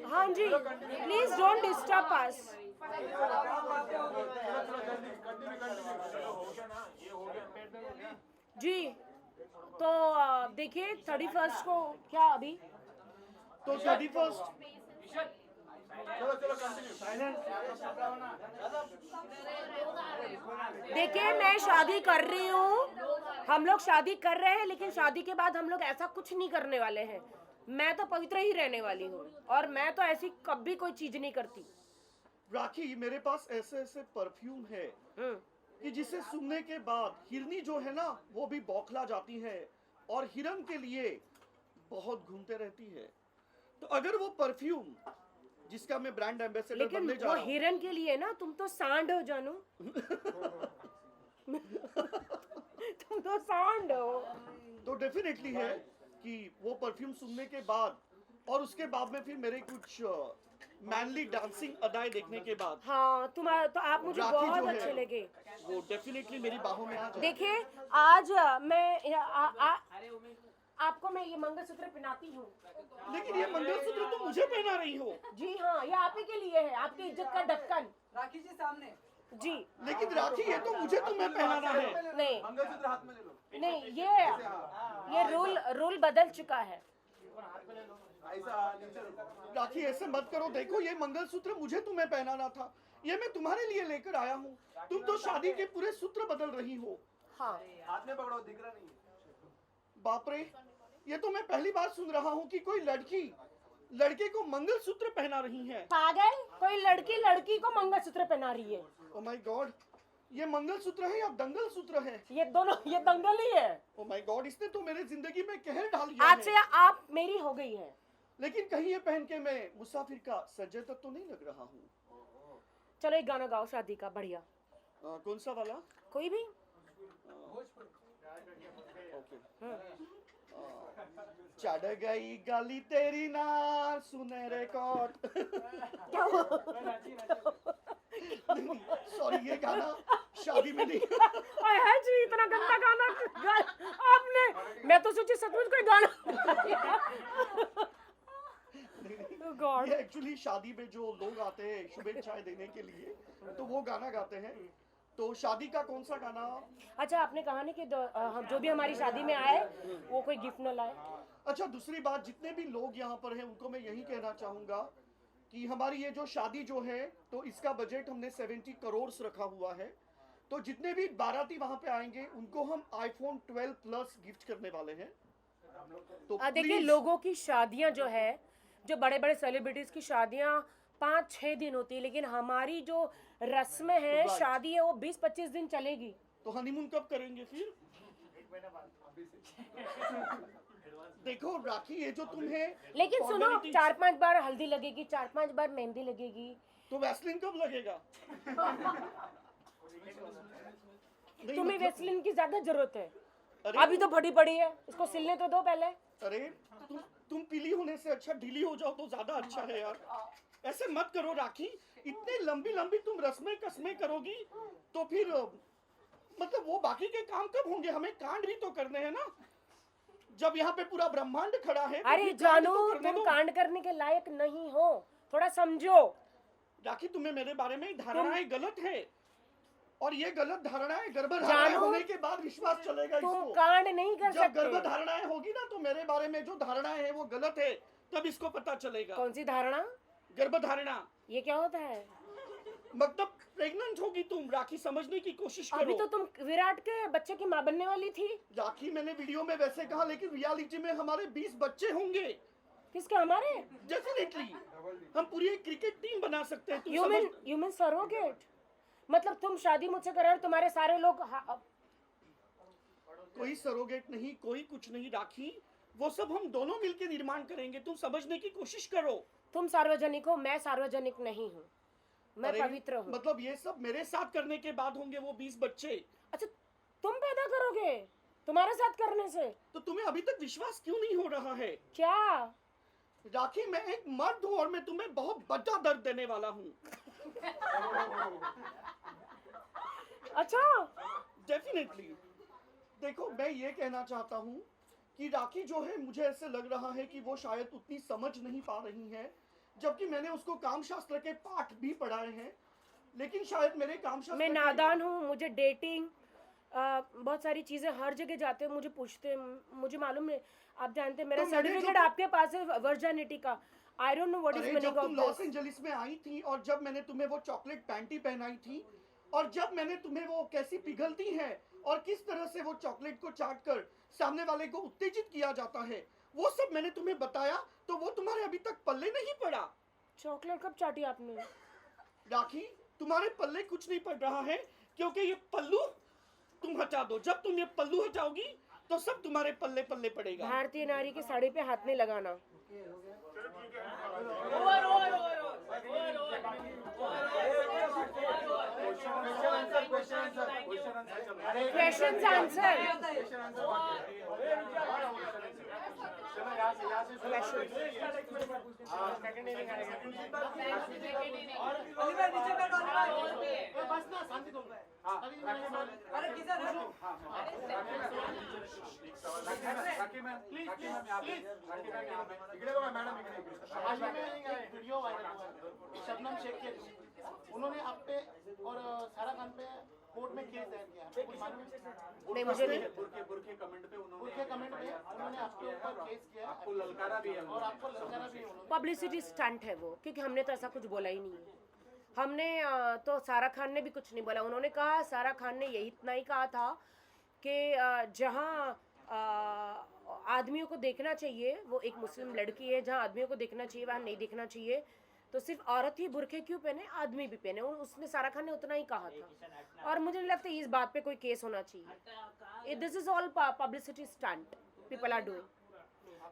हाँ जी, प्लीज डोंट डिस्टर्ब अस। जी तो देखिए 31 को क्या अभी तो 31 देखिए मैं शादी कर रही हूँ, हम लोग शादी कर रहे हैं, लेकिन शादी के बाद हम लोग ऐसा कुछ नहीं करने वाले हैं। मैं तो पवित्र ही रहने वाली हूँ और मैं तो ऐसी कभी कोई चीज नहीं करती। राखी मेरे पास ऐसे ऐसे परफ्यूम है कि जिसे सुनने के बाद हिरनी जो है ना वो भी बौखला जाती है और हिरन के लिए बहुत घूमते रहती है। तो अगर वो परफ्यूम जिसका मैं ब्रांड एम्बेसडर लेकिन बनने जा वो रहा हूं, हिरन के लिए ना, तुम तो सांड हो जानू। तुम तो सांड हो। तो डेफिनेटली है कि वो परफ्यूम सुनने के बाद और उसके बाद में फिर मेरे कुछ मैनली डांसिंग अदाएं देखने के बाद हाँ तुम्हारा तो आप मुझे राखी बहुत जो है, अच्छे लगे। वो डेफिनेटली मेरी बाहों में आ जाए। देखिए आज आपको मैं ये मंगलसूत्र पहनाती हूँ। लेकिन ये मंगलसूत्र तो मुझे पहना रही हो। जी हाँ, ये आप ही के लिए है, आपकी इज्जत का ढक्कन। राखी जी सामने। जी लेकिन राखी ये तो मुझे तुम्हें पहनाना है। नहीं मंगलसूत्र हाथ में ले लो। नहीं, ये रूल बदल चुका है। ऐसा नीचे रखो। राखी ऐसे मत करो, देखो ये मंगलसूत्र मुझे तुम्हें पहनाना था, ये मैं तुम्हारे लिए लेकर आया हूँ। तुम तो शादी के पूरे सूत्र बदल रही हो। हाँ हाथ में पकड़ो, दिख रहा नहीं है। बाप रे, ये तो मैं पहली बार सुन रहा हूँ कि कोई लड़की लड़के को मंगलसूत्र पहना रही है। पागल, कोई लड़की लड़की को मंगलसूत्र पहना रही है। ओ माय गॉड, ये मंगलसूत्र है या दंगल सूत्र है? ये दोनों, ये दंगल ही है। ओ माय गॉड, इसने तो मेरे जिंदगी में कहर डाल दिया आज से है। आप मेरी हो गई है। लेकिन कहीं ये पहन के मैं मुसाफिर का सज्जे तक तो नहीं लग रहा हूँ। चलो एक गाना गाओ शादी का बढ़िया, कौन सा वाला? कोई भी। ओके। चढ़ गई गाली तेरी ना सुने रिकॉर्ड। सॉरी, ये गाना शादी में नहीं। ओए है जी, इतना गंदा गाना आपने, मैं तो सोची सचमुच कोई गाना। गॉड, ये एक्चुअली शादी में जो लोग आते हैं शुभेच्छाएं देने के लिए, तो वो गाना गाते हैं। तो शादी का कौन सा गाना? अच्छा आपने कहा ना कि हम जो भी हमारी शादी में आए वो कोई गिफ्ट न लाए। अच्छा, दूसरी बात, जितने भी लोग यहाँ पर हैं उनको मैं यही कहना चाहूंगा कि हमारी ये जो शादी जो है, तो इसका बजट हमने 70 करोड़ रखा हुआ है। तो जितने भी बाराती वहाँ पे आएंगे उनको हम iPhone 12 प्लस गिफ्ट करने वाले हैं। तो देखिए please- लोगों की शादियां जो है, जो बड़े बड़े सेलिब्रिटीज की शादियां 5-6 दिन होती है, लेकिन हमारी जो रस्में हैं, Right. शादी है वो 20-25 दिन चलेगी। तो हनीमून कब करेंगे फिर? देखो राखी, ये जो तुम्हें लेकिन सुनो, formalities- 4-5 बार हल्दी लगेगी, 4-5 बार मेहंदी लगेगी। तो वैसलिन कब लगेगा? नहीं, तुम्हें मतलब- वेस्लिन की ज्यादा जरूरत है, अरे अभी तो बड़ी बड़ी है, इसको सिलने तो दो पहले। अरे तुम पीली होने से अच्छा ढीली हो जाओ तो ज्यादा अच्छा है यार। ऐसे मत करो राखी, इतनी लंबी लंबी तुम रस्में कसमें करोगी तो फिर मतलब वो बाकी के काम कब होंगे? हमें कांड भी तो करने हैं ना। जब यहाँ पे पूरा ब्रह्मांड खड़ा है तो अरे फिर कांड जानू, तो करने तुम दो। कांड करने के लायक नहीं हो, थोड़ा समझो। राखी, तुम्हें मेरे बारे में धारणाएं गलत है और ये गलत धारणाएं गर्भधारणाएं जानू, होने के बाद विश्वास चलेगा तुम इसको। कांड नहीं कर जब सकते। गर्भधारणाएं होगी ना तो मेरे बारे में जो धारणाएं है वो गलत है, तब इसको पता चलेगा। कौन सी धारणा? गर्भधारणा ये क्या होता है? मतलब प्रेग्नेंट होगी तुम। राखी, समझने की कोशिश अभी करो। तो तुम विराट के बच्चे की माँ बनने वाली थी। राखी, मैंने वीडियो में वैसे कहा, लेकिन रियलिटी में हमारे 20 बच्चे होंगे। किसके? हमारे? डेफिनेटली हम पूरी एक क्रिकेट टीम बना सकते हैं। तुम यू मीन सरोगेट? मतलब तुम शादी मुझसे कर रहे हो, तुम्हारे सारे लोग कोई सरोगेट नहीं, कोई कुछ नहीं राखी, वो सब हम दोनों मिलकर निर्माण करेंगे। तुम समझने की कोशिश करो। तुम सार्वजनिक हो, मैं सार्वजनिक नहीं हूँ। मैं अरे, पवित्र हूँ। मतलब ये सब मेरे साथ करने के बाद होंगे वो 20 बच्चे, अच्छा, तुम पैदा करोगे तुम्हारे साथ करने से? तो तुम्हें अभी तक विश्वास क्यों नहीं हो रहा है? क्या? राखी, मैं एक मर्द हूँ और मैं तुम्हें बहुत बड़ा दर्द देने वाला हूँ। अच्छा, डेफिनेटली। देखो, मैं ये कहना चाहता हूँ कि राखी जो है, मुझे ऐसे लग रहा है कि वो शायद उतनी समझ नहीं पा रही है, जबकि मैंने उसको कामशास्त्र के पाठ भी पढ़ाए हैं, लेकिन शायद मेरे कामशास्त्र मैं नादान हूँ। मुझे डेटिंग बहुत सारी चीजें हर जगह जाते हैं, मुझे पूछते हैं, मुझे मालूम है, आप जानते हैं मेरा तो मैंने सर्टिफिकेट जो- आपके पास है वर्जिनिटी का। I don't know what is अरे, मीनिंग जब ऑफ तुम लॉस दिस। एंजलिस में आई थी और जब मैंने तुम्हें वो चॉकलेट पैंटी पहनाई थी और जब मैंने तुम्हें वो कैसी पिघलती है और किस तरह से वो चॉकलेट को चाट कर सामने वाले को उत्तेजित किया जाता है, वो सब मैंने तुम्हें बताया, तो वो तुम्हारे अभी तक पल्ले नहीं पड़ा। चॉकलेट कब चाटी आपने? राखी, तुम्हारे पल्ले कुछ नहीं पड़ रहा है, क्योंकि ये पल्लू तुम हटा दो। जब तुम ये पल्लू हटाओगी तो सब तुम्हारे पल्ले पल्ले पड़ेगा। भारतीय नारी की साड़ी पे हाथ नहीं लगाना। Question answer. राखी मैम, इकडे बघा मॅडम, इकडे आज में एक वीडियो वायरल हुआ शबनम शेख के, उन्होंने आप पे और सारा खान पे कोर्ट में केस दायर किया, आपको कुछ मालूम है? नहीं, मुझे नहीं। बुरके कमेंट पे उन्होंने उनके कमेंट पे उन्होंने आपके ऊपर केस किया आपको ललकारा भी है और आपको ललकारा भी है उन्होंने। पब्लिसिटी स्टंट है वो, क्योंकि हमने तो ऐसा कुछ बोला ही नहीं है। हमने तो सारा खान ने भी कुछ नहीं बोला। उन्होंने कहा, सारा खान ने यही इतना ही कहा था कि जहाँ आदमियों को देखना चाहिए, वो एक मुस्लिम लड़की है, जहाँ आदमियों को देखना चाहिए वहाँ नहीं देखना चाहिए, तो सिर्फ औरत ही बुरखे क्यों पहने, आदमी भी पहने। उसने, सारा खान ने उतना ही कहा था, और मुझे नहीं लगता इस बात पे कोई केस होना चाहिए। This is all publicity stunt people are doing.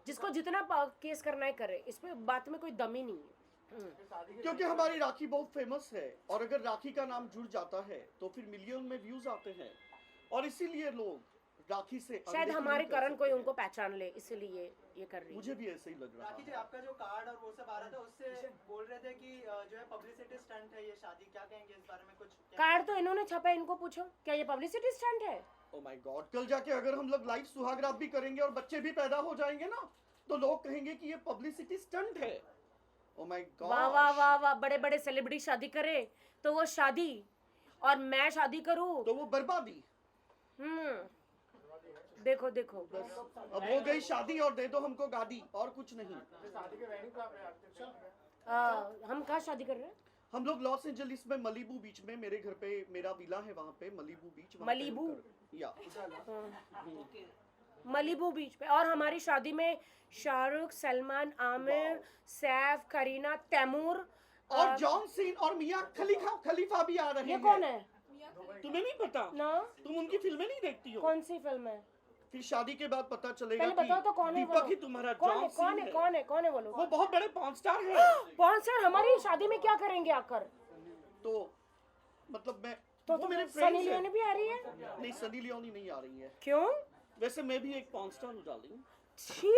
जिसको जितना केस करना है करे, इस पे बात में कोई दम ही नहीं है। क्योंकि हमारी राखी बहुत फेमस है, और अगर राखी का नाम जुड़ जाता है तो फिर मिलियन में व्यूज आते हैं, और इसीलिए लोग राखी से शायद अनदेखी हमारे नहीं कर कारण सकते कोई हैं। उनको पहचान ले, इसीलिए ये कर रही है। मुझे भी ऐसे ही लग रहा राखी जी, है। आपका जो कार्ड और वो सब आ रहा था, उससे बोल रहे थे कि जो है पब्लिसिटी स्टंट है ये शादी, क्या कहेंगे इस बारे में? कुछ कार्ड तो इन्होंने छापा है, इनको पूछो, क्या ये पब्लिसिटी स्टंट है? ओ माय गॉड, कल जाके अगर हम लोग लाइव सुहागरात भी करेंगे और बच्चे भी पैदा हो जाएंगे ना, तो लोग कहेंगे कि ये पब्लिसिटी स्टंट है। ओ माय गॉड, वाह वाह वाह वाह, बड़े बड़े सेलिब्रिटी शादी करे तो वो शादी, और मैं शादी करूं तो वो बर्बादी। देखो देखो, बस अब हो गई शादी और दे दो हमको गाड़ी, और कुछ नहीं। हम कहाँ शादी कर रहे हैं? हम लोग लॉस एंजलिस में मलीबू बीच में, मेरे घर पे मेरा विला है वहाँ पे, मलीबू बीच। मलीबू? या मलीबू बीच पे। और हमारी शादी में शाहरुख, सलमान, आमिर, सैफ, करीना, तैमूर और जॉन सीन और मियां खलीफा भी आ रहे ये हैं। कौन है? तुम्हें नहीं पता? ना, तुम उनकी फिल्में नहीं देखती हो? कौन सी फिल्म है? फिर शादी के बाद पता चलेगा पहले बताओ तो कौन है वो दीपक लोग? ही तुम्हारा कौन जॉन है? सीन कौन है? है। कौन है? कौन है वो लोग? वो बहुत बड़े पॉर्न स्टार हैं। कौन सर हमारी शादी में क्या करेंगे आकर? तो मतलब मैं तो वो मेरे सनी फ्रेंड्स लियोनी हैं। भी आ रही है? नहीं, सनी लियोनी नहीं आ रही है। क्यों? वैसे मैं भी एक पॉर्न स्टार हूँ डार्लिंग। छी,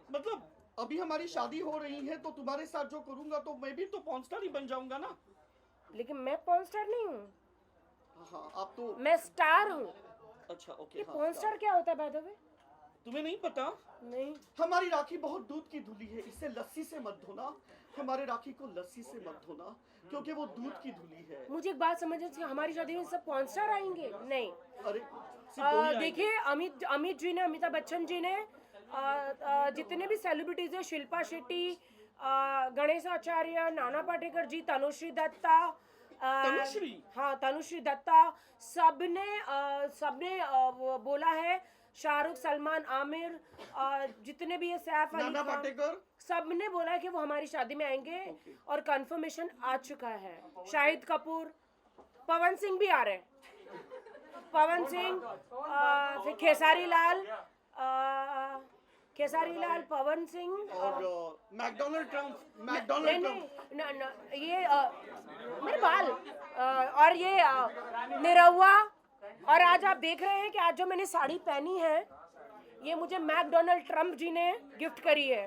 मतलब अभी हमारी शादी हो रही है, तो तुम्हारे साथ जो करूंगा तो मैं भी तो पॉर्न स्टार ही बन जाऊंगा ना। लेकिन मैं पॉर्न स्टार नहीं हूँ, हाँ, आप तो मैं स्टार हूँ। अच्छा, ओके। ये हाँ, पॉर्न स्टार क्या होता है बाय द वे? तुम्हें नहीं पता? नहीं। हमारी राखी बहुत दूध की धुली है, इसे लस्सी से मत धोना। हमारे राखी को लस्सी से मत धोना, क्योंकि वो दूध की धुली है। मुझे एक बात समझ नहीं, हमारी शादी में सब पॉर्न स्टार आएंगे? नहीं। अरे सिर्फ दो ही आएंगे। देखिए, अमित जी ने, अमिताभ बच्चन जी ने, जितने भी सेलिब्रिटीज है, शिल्पा शेट्टी, गणेश आचार्य, नाना पाटेकर जी, तनुश्री दत्ता, तनुश्री? हाँ, तनुश्री दत्ता, सबने वो बोला है, शाहरुख, सलमान, आमिर, जितने भी है, सैफ अली नाना खान, पाटेकर, सबने बोला है कि वो हमारी शादी में आएंगे। और कंफर्मेशन आ चुका है। शाहिद कपूर, पवन सिंह भी आ रहे हैं। पवन सिंह, फिर खेसारी लाल, केसारी लाल, पवन सिंह और मैकडोनल्ड ट्रम्प, नहीं मैकडोनल्ड नहीं ट्रम्प। ये मेरे बाल और ये निरहुआ। और आज आप देख रहे हैं कि आज जो मैंने साड़ी पहनी है ये मुझे मैकडोनल्ड ट्रम्प जी ने गिफ्ट करी है।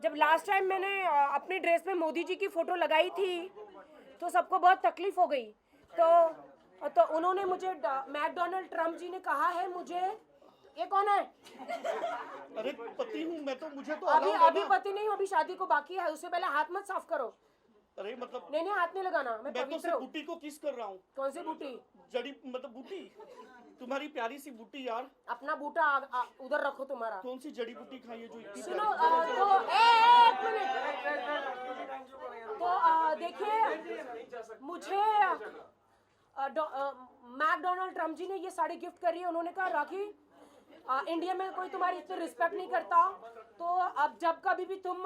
जब लास्ट टाइम मैंने अपनी ड्रेस में मोदी जी की फोटो लगाई थी तो सबको बहुत तकलीफ हो गई, तो उन्होंने मुझे मैकडोनल्ड ट्रम्प जी ने कहा है मुझे, ये कौन है? अरे पति हूँ मैं तो, मुझे तो अभी allow है अभी ना। पति नहीं हूँ, अभी शादी को बाकी है, उससे पहले हाथ मत साफ करो। अरे मतलब नहीं हाथ नहीं लगाना, मैं मैं तो पवित्र सिर्फ हूँ। बूटी को किस कर रहा हूँ। कौन सी बूटी? जड़ी मतलब बूटी, तुम्हारी प्यारी सी बूटी यार। अपना बूटा उधर रखो तुम्हारा। कौन सी जड़ी बूटी खाई है जो इतनी सुनो प्यारी? तो एक मिनट, तो देखिए मुझे मैकडोनल्ड ट्रम्प जी ने ये साड़ी गिफ्ट करी है। उन्होंने कहा राखी इंडिया में कोई तुम्हारी इतनी रिस्पेक्ट नहीं करता, तो अब जब कभी भी तुम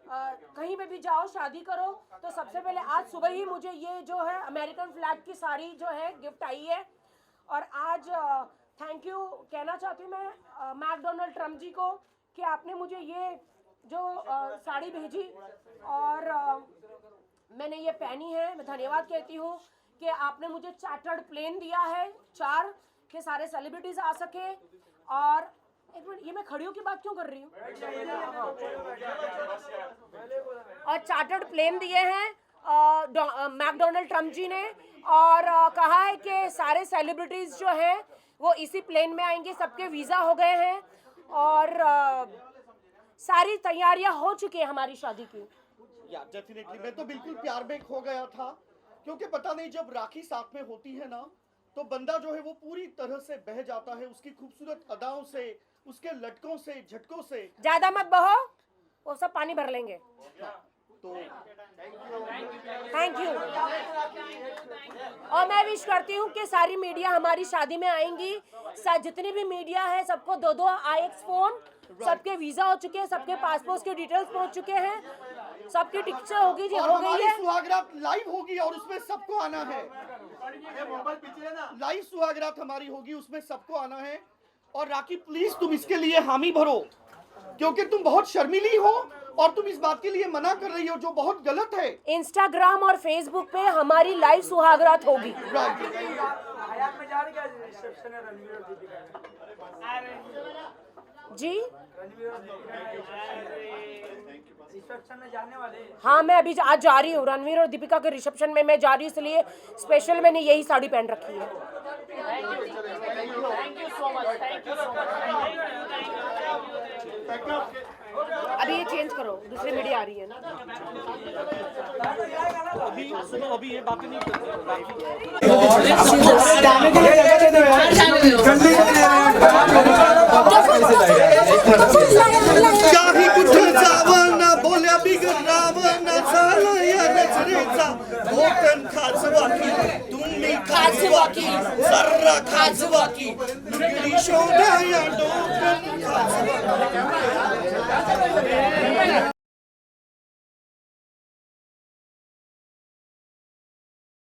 कहीं पे भी जाओ शादी करो तो सबसे पहले आज सुबह ही मुझे ये जो है अमेरिकन फ्लैग की साड़ी जो है गिफ्ट आई है। और आज थैंक यू कहना चाहती हूँ मैं मैकडोनल्ड ट्रम्प जी को कि आपने मुझे ये जो साड़ी भेजी और मैंने ये पहनी है। मैं धन्यवाद कहती हूँ कि आपने मुझे चार्टर्ड प्लेन दिया है 4 के सारे सेलिब्रिटीज आ सके। और एक मिनट, ये मैं खड़ियों की बात क्यों कर रही हूँ? और चार्टर्ड प्लेन दिए हैं मैकडोनल्ड ट्रम्प जी ने, और कहा है कि सारे सेलिब्रिटीज जो हैं वो इसी प्लेन में आएंगे, सबके वीज़ा हो गए हैं और सारी तैयारियां हो चुकी है हमारी शादी की। या डेफिनेटली मैं तो बिल्कुल प्यार में खो गया था, क्योंकि पता नहीं जब राखी साथ में होती है ना तो बंदा जो है वो पूरी तरह से बह जाता है, उसकी खूबसूरत अदाओं से, उसके लटकों से, झटकों से। ज्यादा मत बहो, वो सब पानी भर लेंगे। तो थैंक यू। और मैं विश करती हूँ कि सारी मीडिया हमारी शादी में आएंगी। जितनी भी मीडिया है सबको 2-2 IX फोन, सबके वीजा हो चुके हैं, सबके पासपोर्ट के डिटेल्स पहुंच चुके हैं, सबकी टिकट होगी जी, और हो गई हमारी है। सुहागरात लाइव होगी और उसमें सबको आना है। लाइव सुहागरात हमारी होगी, उसमें सबको आना है। और राखी प्लीज तुम इसके लिए हामी भरो, क्योंकि तुम बहुत शर्मीली हो और तुम इस बात के लिए मना कर रही हो जो बहुत गलत है। इंस्टाग्राम और फेसबुक पे हमारी लाइव सुहागरात होगी। जी रिसेप्शन में जाने वाले। हाँ, मैं अभी आज जा रही हूँ रणवीर और दीपिका के रिसेप्शन में मैं जा रही हूँ, इसलिए स्पेशल मैंने यही साड़ी पहन रखी है। अभी ये चेंज करो, दूसरी मीडिया आ रही है ना। अभी सुनो, अभी ये बातें नहीं करते। काही कुठे जावं ना, बोल्या बिगर रावं ना, झालं या नजरेचा भोकन खाजवाकी, तुम्ही खाजवाकी, सर्रा खाजवाकी, लुगडी शोधा या डोकन खाजवाकी।